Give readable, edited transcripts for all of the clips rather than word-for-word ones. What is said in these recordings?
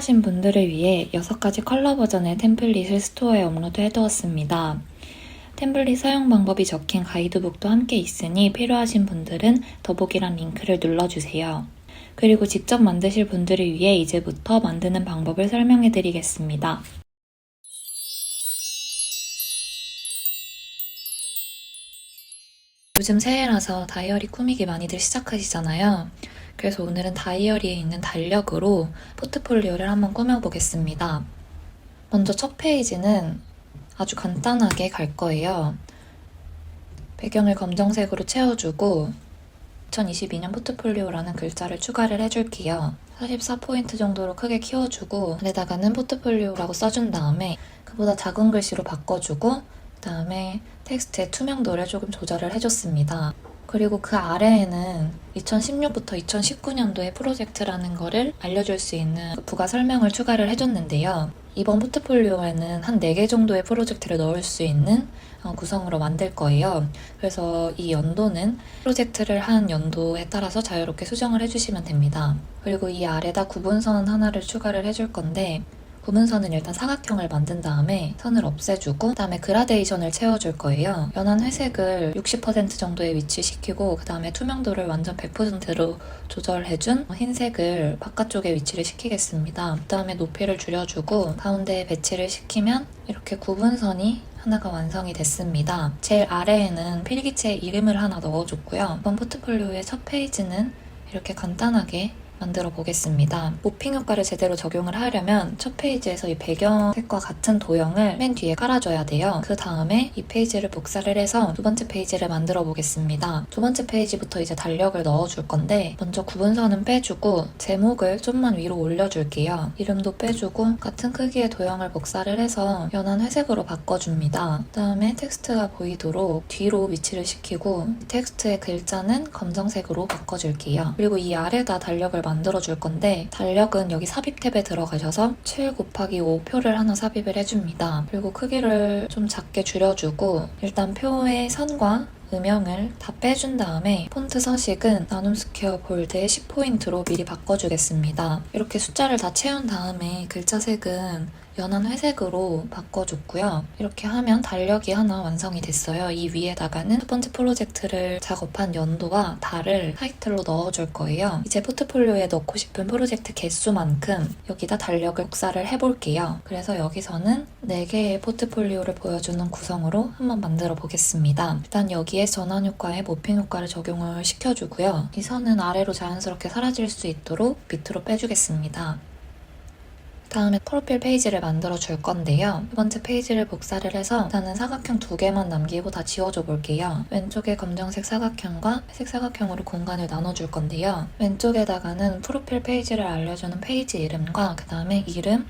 필요하신 분들을 위해 6가지 컬러 버전의 템플릿을 스토어에 업로드해두었습니다. 템플릿 사용 방법이 적힌 가이드북도 함께 있으니 필요하신 분들은 더보기란 링크를 눌러주세요. 그리고 직접 만드실 분들을 위해 이제부터 만드는 방법을 설명해드리겠습니다. 요즘 새해라서 다이어리 꾸미기 많이들 시작하시잖아요. 그래서 오늘은 다이어리에 있는 달력으로 포트폴리오를 한번 꾸며보겠습니다. 먼저 첫 페이지는 아주 간단하게 갈 거예요. 배경을 검정색으로 채워주고 2022년 포트폴리오라는 글자를 추가를 해줄게요. 44포인트 정도로 크게 키워주고 안에다가는 포트폴리오라고 써준 다음에 그보다 작은 글씨로 바꿔주고 그 다음에 텍스트의 투명도를 조금 조절을 해줬습니다. 그리고 그 아래에는 2016부터 2019년도의 프로젝트라는 거를 알려줄 수 있는 부가 설명을 추가를 해줬는데요. 이번 포트폴리오에는 한 4개 정도의 프로젝트를 넣을 수 있는 구성으로 만들 거예요. 그래서 이 연도는 프로젝트를 한 연도에 따라서 자유롭게 수정을 해주시면 됩니다. 그리고 이 아래다 구분선 하나를 추가를 해줄 건데 구분선은 일단 사각형을 만든 다음에 선을 없애주고 그 다음에 그라데이션을 채워줄 거예요. 연한 회색을 60% 정도에 위치시키고 그 다음에 투명도를 완전 100%로 조절해준 흰색을 바깥쪽에 위치를 시키겠습니다. 그 다음에 높이를 줄여주고 가운데에 배치를 시키면 이렇게 구분선이 하나가 완성이 됐습니다. 제일 아래에는 필기체 이름을 하나 넣어줬고요. 이번 포트폴리오의 첫 페이지는 이렇게 간단하게 만들어 보겠습니다. 모핑 효과를 제대로 적용을 하려면 첫 페이지에서 이 배경색과 같은 도형을 맨 뒤에 깔아줘야 돼요. 그 다음에 이 페이지를 복사를 해서 두 번째 페이지를 만들어 보겠습니다. 두 번째 페이지부터 이제 달력을 넣어줄 건데 먼저 구분선은 빼주고 제목을 좀만 위로 올려줄게요. 이름도 빼주고 같은 크기의 도형을 복사를 해서 연한 회색으로 바꿔줍니다. 그 다음에 텍스트가 보이도록 뒤로 위치를 시키고 텍스트의 글자는 검정색으로 바꿔줄게요. 그리고 이 아래다 달력을 만들어줄 건데 달력은 여기 삽입 탭에 들어가셔서 7 곱하기 5 표를 하나 삽입을 해줍니다. 그리고 크기를 좀 작게 줄여주고 일단 표의 선과 음영을 다 빼준 다음에 폰트 서식은 나눔 스퀘어 볼드에 10포인트로 미리 바꿔주겠습니다. 이렇게 숫자를 다 채운 다음에 글자 색은 연한 회색으로 바꿔줬고요. 이렇게 하면 달력이 하나 완성이 됐어요. 이 위에다가는 첫 번째 프로젝트를 작업한 연도와 달을 타이틀로 넣어줄 거예요. 이제 포트폴리오에 넣고 싶은 프로젝트 개수만큼 여기다 달력을 복사를 해볼게요. 그래서 여기서는 4개의 포트폴리오를 보여주는 구성으로 한번 만들어 보겠습니다. 일단 여기에 전환 효과에 모핑 효과를 적용을 시켜주고요. 이 선은 아래로 자연스럽게 사라질 수 있도록 밑으로 빼주겠습니다. 다음에 프로필 페이지를 만들어 줄 건데요. 두 번째 페이지를 복사를 해서 일단은 사각형 2개만 남기고 다 지워줘 볼게요. 왼쪽에 검정색 사각형과 회색 사각형으로 공간을 나눠줄 건데요. 왼쪽에다가는 프로필 페이지를 알려주는 페이지 이름과 그 다음에 이름,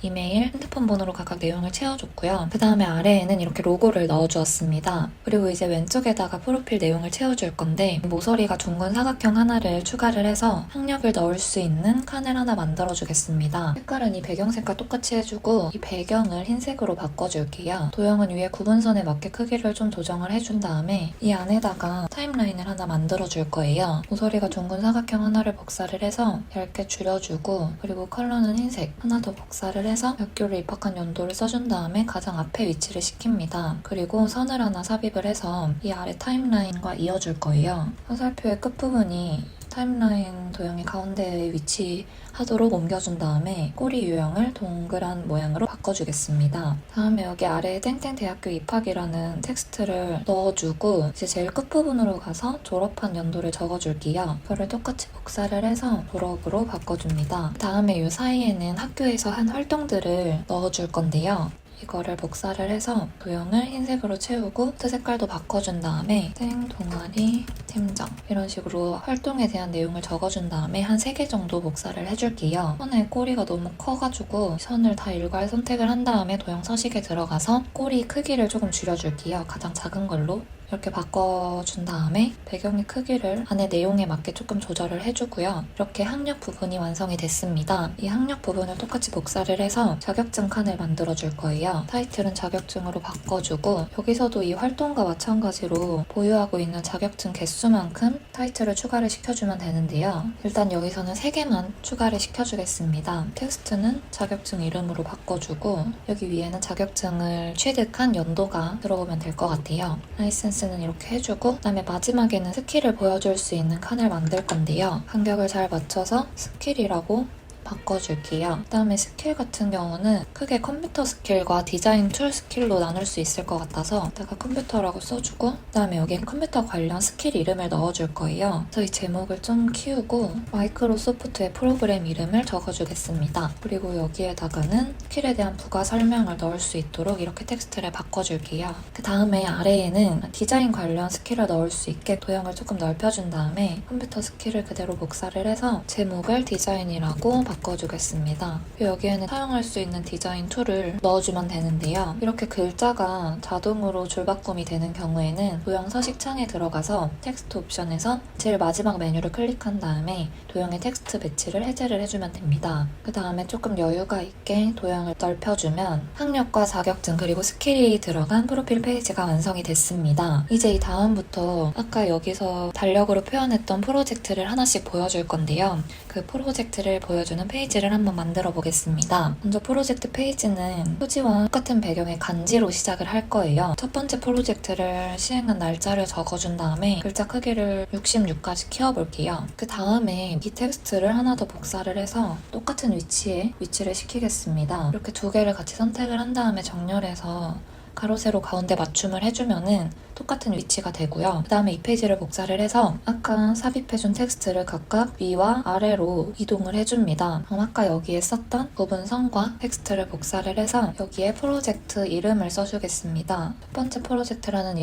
이메일, 핸드폰 번호로 각각 내용을 채워줬고요. 그 다음에 아래에는 이렇게 로고를 넣어주었습니다. 그리고 이제 왼쪽에다가 프로필 내용을 채워줄 건데 모서리가 둥근 사각형 하나를 추가를 해서 학력을 넣을 수 있는 칸을 하나 만들어주겠습니다. 색깔은 이 배경색과 똑같이 해주고 이 배경을 흰색으로 바꿔줄게요. 도형은 위에 구분선에 맞게 크기를 좀 조정을 해준 다음에 이 안에다가 타임라인을 하나 만들어줄 거예요. 모서리가 둥근 사각형 하나를 복사를 해서 얇게 줄여주고 그리고 컬러는 흰색 하나 더 복사를 해서 학교를 입학한 연도를 써준 다음에 가장 앞에 위치를 시킵니다. 그리고 선을 하나 삽입을 해서 이 아래 타임라인과 이어줄 거예요. 화살표의 끝부분이 타임라인 도형의 가운데에 위치하도록 옮겨준 다음에 꼬리 유형을 동그란 모양으로 바꿔주겠습니다. 다음에 여기 아래에 땡땡 대학교 입학이라는 텍스트를 넣어주고 이제 제일 끝부분으로 가서 졸업한 연도를 적어줄게요. 이거를 똑같이 복사를 해서 졸업으로 바꿔줍니다. 다음에 이 사이에는 학교에서 한 활동들을 넣어줄 건데요. 이거를 복사를 해서 도형을 흰색으로 채우고 트 색깔도 바꿔준 다음에 동아리 팀장 이런 식으로 활동에 대한 내용을 적어준 다음에 한 3개 정도 복사를 해줄게요. 선의 꼬리가 너무 커가지고 선을 다 일괄 선택을 한 다음에 도형 서식에 들어가서 꼬리 크기를 조금 줄여줄게요. 가장 작은 걸로 이렇게 바꿔준 다음에 배경의 크기를 안에 내용에 맞게 조금 조절을 해주고요. 이렇게 학력 부분이 완성이 됐습니다. 이 학력 부분을 똑같이 복사를 해서 자격증 칸을 만들어줄 거예요. 타이틀은 자격증으로 바꿔주고 여기서도 이 활동과 마찬가지로 보유하고 있는 자격증 개수만큼 타이틀을 추가를 시켜주면 되는데요. 일단 여기서는 3개만 추가를 시켜주겠습니다. 텍스트는 자격증 이름으로 바꿔주고 여기 위에는 자격증을 취득한 연도가 들어오면 될 것 같아요. 라이센스는 이렇게 해주고 그다음에 마지막에는 스킬을 보여줄 수 있는 칸을 만들 건데요. 간격을 잘 맞춰서 스킬이라고 바꿔줄게요. 그다음에 스킬 같은 경우는 크게 컴퓨터 스킬과 디자인 툴 스킬로 나눌 수 있을 것 같아서 내가 컴퓨터라고 써주고 그다음에 여기에 컴퓨터 관련 스킬 이름을 넣어줄 거예요. 그래서 이 제목을 좀 키우고 마이크로소프트의 프로그램 이름을 적어주겠습니다. 그리고 여기에다가는 스킬에 대한 부가 설명을 넣을 수 있도록 이렇게 텍스트를 바꿔줄게요. 그 다음에 아래에는 디자인 관련 스킬을 넣을 수 있게 도형을 조금 넓혀준 다음에 컴퓨터 스킬을 그대로 복사를 해서 제목을 디자인이라고 바꿔주겠습니다. 여기에는 사용할 수 있는 디자인 툴을 넣어주면 되는데요. 이렇게 글자가 자동으로 줄바꿈이 되는 경우에는 도형 서식 창에 들어가서 텍스트 옵션에서 제일 마지막 메뉴를 클릭한 다음에 도형의 텍스트 배치를 해제를 해주면 됩니다. 그 다음에 조금 여유가 있게 도형을 넓혀주면 학력과 자격증 그리고 스킬이 들어간 프로필 페이지가 완성이 됐습니다. 이제 이 다음부터 아까 여기서 달력으로 표현했던 프로젝트를 하나씩 보여줄 건데요. 그 프로젝트를 보여주는 페이지를 한번 만들어 보겠습니다. 먼저 프로젝트 페이지는 표지와 똑같은 배경의 간지로 시작을 할 거예요. 첫 번째 프로젝트를 시행한 날짜를 적어준 다음에 글자 크기를 66까지 키워볼게요. 그 다음에 이 텍스트를 하나 더 복사를 해서 똑같은 위치에 위치를 시키겠습니다. 이렇게 두 개를 같이 선택을 한 다음에 정렬해서 가로 세로 가운데 맞춤을 해주면은 똑같은 위치가 되고요. 그 다음에 이 페이지를 복사를 해서 아까 삽입해준 텍스트를 각각 위와 아래로 이동을 해줍니다. 그럼 아까 여기에 썼던 부분 선과 텍스트를 복사를 해서 여기에 프로젝트 이름을 써주겠습니다. 첫 번째 프로젝트라는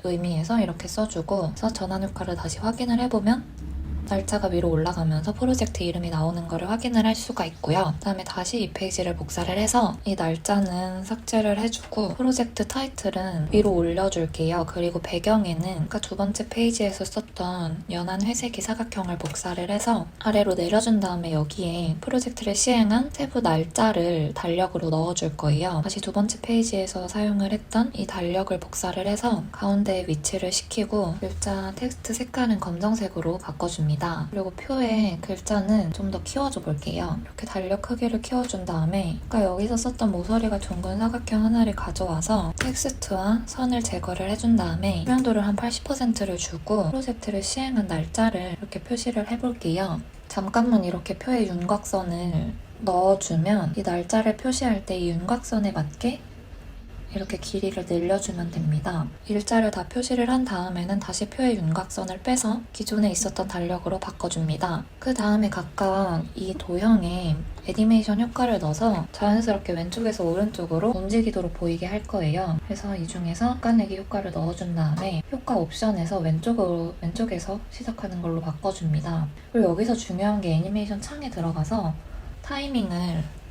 의미에서 이렇게 써주고 그래서 전환 효과를 다시 확인을 해보면 날짜가 위로 올라가면서 프로젝트 이름이 나오는 것을 확인을 할 수가 있고요. 그 다음에 다시 이 페이지를 복사를 해서 이 날짜는 삭제를 해주고 프로젝트 타이틀은 위로 올려줄게요. 그리고 배경에는 아까 두 번째 페이지에서 썼던 연한 회색의 사각형을 복사를 해서 아래로 내려준 다음에 여기에 프로젝트를 시행한 세부 날짜를 달력으로 넣어줄 거예요. 다시 두 번째 페이지에서 사용을 했던 이 달력을 복사를 해서 가운데에 위치를 시키고 글자 텍스트 색깔은 검정색으로 바꿔줍니다. 그리고 표의 글자는 좀 더 키워줘 볼게요. 이렇게 달력 크기를 키워준 다음에 아까 여기서 썼던 모서리가 둥근 사각형 하나를 가져와서 텍스트와 선을 제거를 해준 다음에 투명도를 한 80%를 주고 프로젝트를 시행한 날짜를 이렇게 표시를 해볼게요. 잠깐만 이렇게 표에 윤곽선을 넣어주면 이 날짜를 표시할 때 이 윤곽선에 맞게 이렇게 길이를 늘려주면 됩니다. 일자를 다 표시를 한 다음에는 다시 표의 윤곽선을 빼서 기존에 있었던 달력으로 바꿔줍니다. 그 다음에 각각 이 도형에 애니메이션 효과를 넣어서 자연스럽게 왼쪽에서 오른쪽으로 움직이도록 보이게 할 거예요. 그래서 이 중에서 깎아내기 효과를 넣어준 다음에 효과 옵션에서 왼쪽에서 시작하는 걸로 바꿔줍니다. 그리고 여기서 중요한 게 애니메이션 창에 들어가서 타이밍을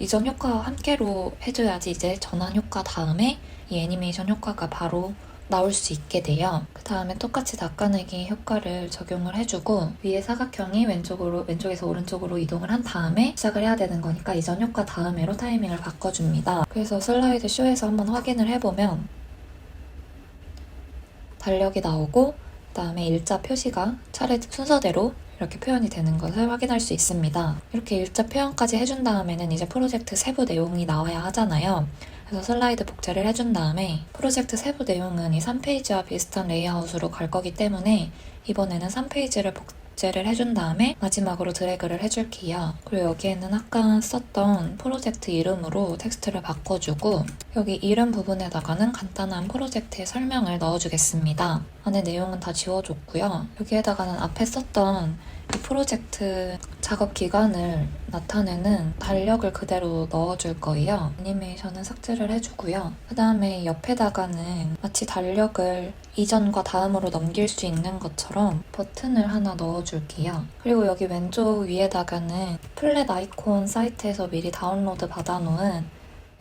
이전 효과와 함께로 해줘야지 이제 전환 효과 다음에 이 애니메이션 효과가 바로 나올 수 있게 돼요. 그 다음에 똑같이 닦아내기 효과를 적용을 해주고 위에 사각형이 왼쪽에서 오른쪽으로 이동을 한 다음에 시작을 해야 되는 거니까 이전 효과 다음에로 타이밍을 바꿔줍니다. 그래서 슬라이드 쇼에서 한번 확인을 해보면 달력이 나오고 그 다음에 일자 표시가 차례 순서대로 이렇게 표현이 되는 것을 확인할 수 있습니다. 이렇게 일자 표현까지 해준 다음에는 이제 프로젝트 세부 내용이 나와야 하잖아요. 그래서 슬라이드 복제를 해준 다음에 프로젝트 세부 내용은 이 3페이지와 비슷한 레이아웃으로 갈 거기 때문에 이번에는 3페이지를 복제를 해준 다음에 마지막으로 드래그를 해줄게요. 그리고 여기에는 아까 썼던 프로젝트 이름으로 텍스트를 바꿔주고 여기 이름 부분에다가는 간단한 프로젝트의 설명을 넣어주겠습니다. 안에 내용은 다 지워줬고요. 여기에다가는 앞에 썼던 이 프로젝트 작업 기간을 나타내는 달력을 그대로 넣어줄 거예요. 애니메이션은 삭제를 해주고요. 그 다음에 옆에다가는 마치 달력을 이전과 다음으로 넘길 수 있는 것처럼 버튼을 하나 넣어줄게요. 그리고 여기 왼쪽 위에다가는 플랫 아이콘 사이트에서 미리 다운로드 받아놓은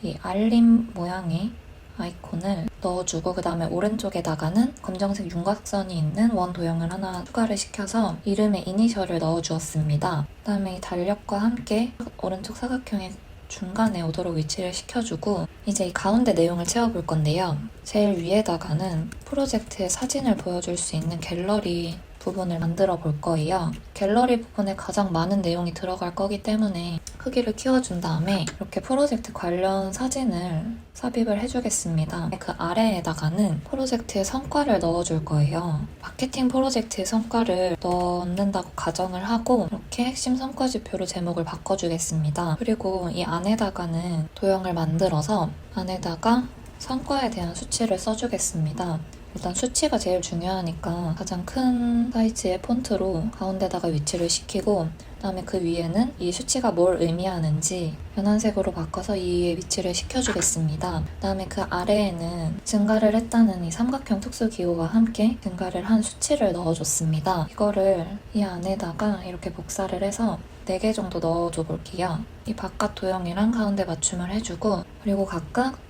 이 알림 모양의 아이콘을 넣어주고, 그 다음에 오른쪽에다가는 검정색 윤곽선이 있는 원 도형을 하나 추가를 시켜서 이름에 이니셜을 넣어주었습니다. 그 다음에 이 달력과 함께 오른쪽 사각형의 중간에 오도록 위치를 시켜주고, 이제 이 가운데 내용을 채워볼 건데요. 제일 위에다가는 프로젝트의 사진을 보여줄 수 있는 갤러리 부분을 만들어 볼 거예요. 갤러리 부분에 가장 많은 내용이 들어갈 거기 때문에 크기를 키워준 다음에 이렇게 프로젝트 관련 사진을 삽입을 해주겠습니다. 그 아래에다가는 프로젝트의 성과를 넣어줄 거예요. 마케팅 프로젝트의 성과를 넣는다고 가정을 하고 이렇게 핵심 성과지표로 제목을 바꿔주겠습니다. 그리고 이 안에다가는 도형을 만들어서 안에다가 성과에 대한 수치를 써주겠습니다. 일단 수치가 제일 중요하니까 가장 큰 사이즈의 폰트로 가운데다가 위치를 시키고, 그다음에 그 위에는 이 수치가 뭘 의미하는지 연한색으로 바꿔서 이에 위치를 시켜주겠습니다. 그다음에 그 아래에는 증가를 했다는 이 삼각형 특수기호와 함께 증가를 한 수치를 넣어줬습니다. 이거를 이 안에다가 이렇게 복사를 해서 4개 정도 넣어줘 볼게요. 이 바깥 도형이랑 가운데 맞춤을 해주고, 그리고 각각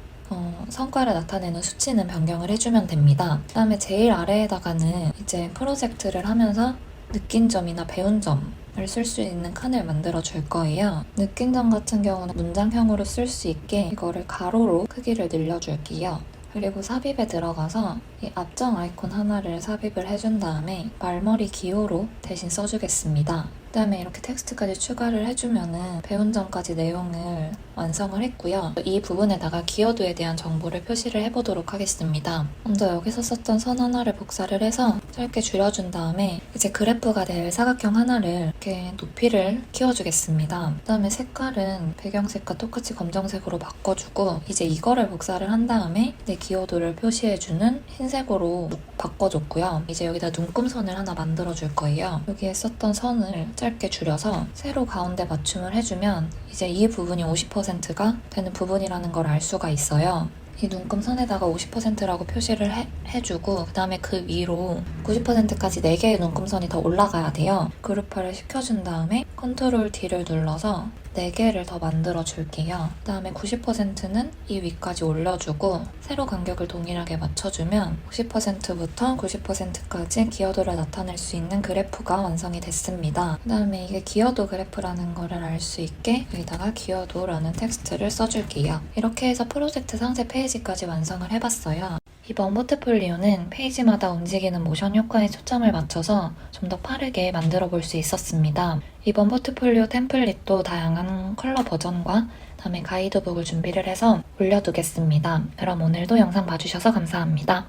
성과를 나타내는 수치는 변경을 해주면 됩니다. 그 다음에 제일 아래에다가는 이제 프로젝트를 하면서 느낀 점이나 배운 점을 쓸 수 있는 칸을 만들어 줄 거예요. 느낀 점 같은 경우는 문장형으로 쓸 수 있게 이거를 가로로 크기를 늘려줄게요. 그리고 삽입에 들어가서 이 앞정 아이콘 하나를 삽입을 해준 다음에 말머리 기호로 대신 써주겠습니다. 그 다음에 이렇게 텍스트까지 추가를 해주면은 배운 점까지 내용을 완성을 했고요. 이 부분에다가 기여도에 대한 정보를 표시를 해보도록 하겠습니다. 먼저 여기서 썼던 선 하나를 복사를 해서 짧게 줄여준 다음에 이제 그래프가 될 사각형 하나를 이렇게 높이를 키워주겠습니다. 그 다음에 색깔은 배경색과 똑같이 검정색으로 바꿔주고, 이제 이거를 복사를 한 다음에 내 기여도를 표시해주는 흰색으로 바꿔줬고요. 이제 여기다 눈금선을 하나 만들어줄 거예요. 여기에 썼던 선을 짧게 줄여서 세로 가운데 맞춤을 해주면 이제 이 부분이 50%가 되는 부분이라는 걸 알 수가 있어요. 이 눈금선에다가 50%라고 표시를 해주고, 그 다음에 그 위로 90%까지 4개의 눈금선이 더 올라가야 돼요. 그룹화를 시켜준 다음에 컨트롤 D를 눌러서 4개를 더 만들어 줄게요. 그 다음에 90%는 이 위까지 올려주고 세로 간격을 동일하게 맞춰주면 50%부터 90%까지 기여도를 나타낼 수 있는 그래프가 완성이 됐습니다. 그 다음에 이게 기여도 그래프라는 거를 알 수 있게 여기다가 기여도라는 텍스트를 써줄게요. 이렇게 해서 프로젝트 상세 페이지까지 완성을 해봤어요. 이번 포트폴리오는 페이지마다 움직이는 모션 효과에 초점을 맞춰서 좀 더 빠르게 만들어 볼 수 있었습니다. 이번 포트폴리오 템플릿도 다양한 컬러 버전과 다음에 가이드북을 준비를 해서 올려두겠습니다. 그럼 오늘도 영상 봐주셔서 감사합니다.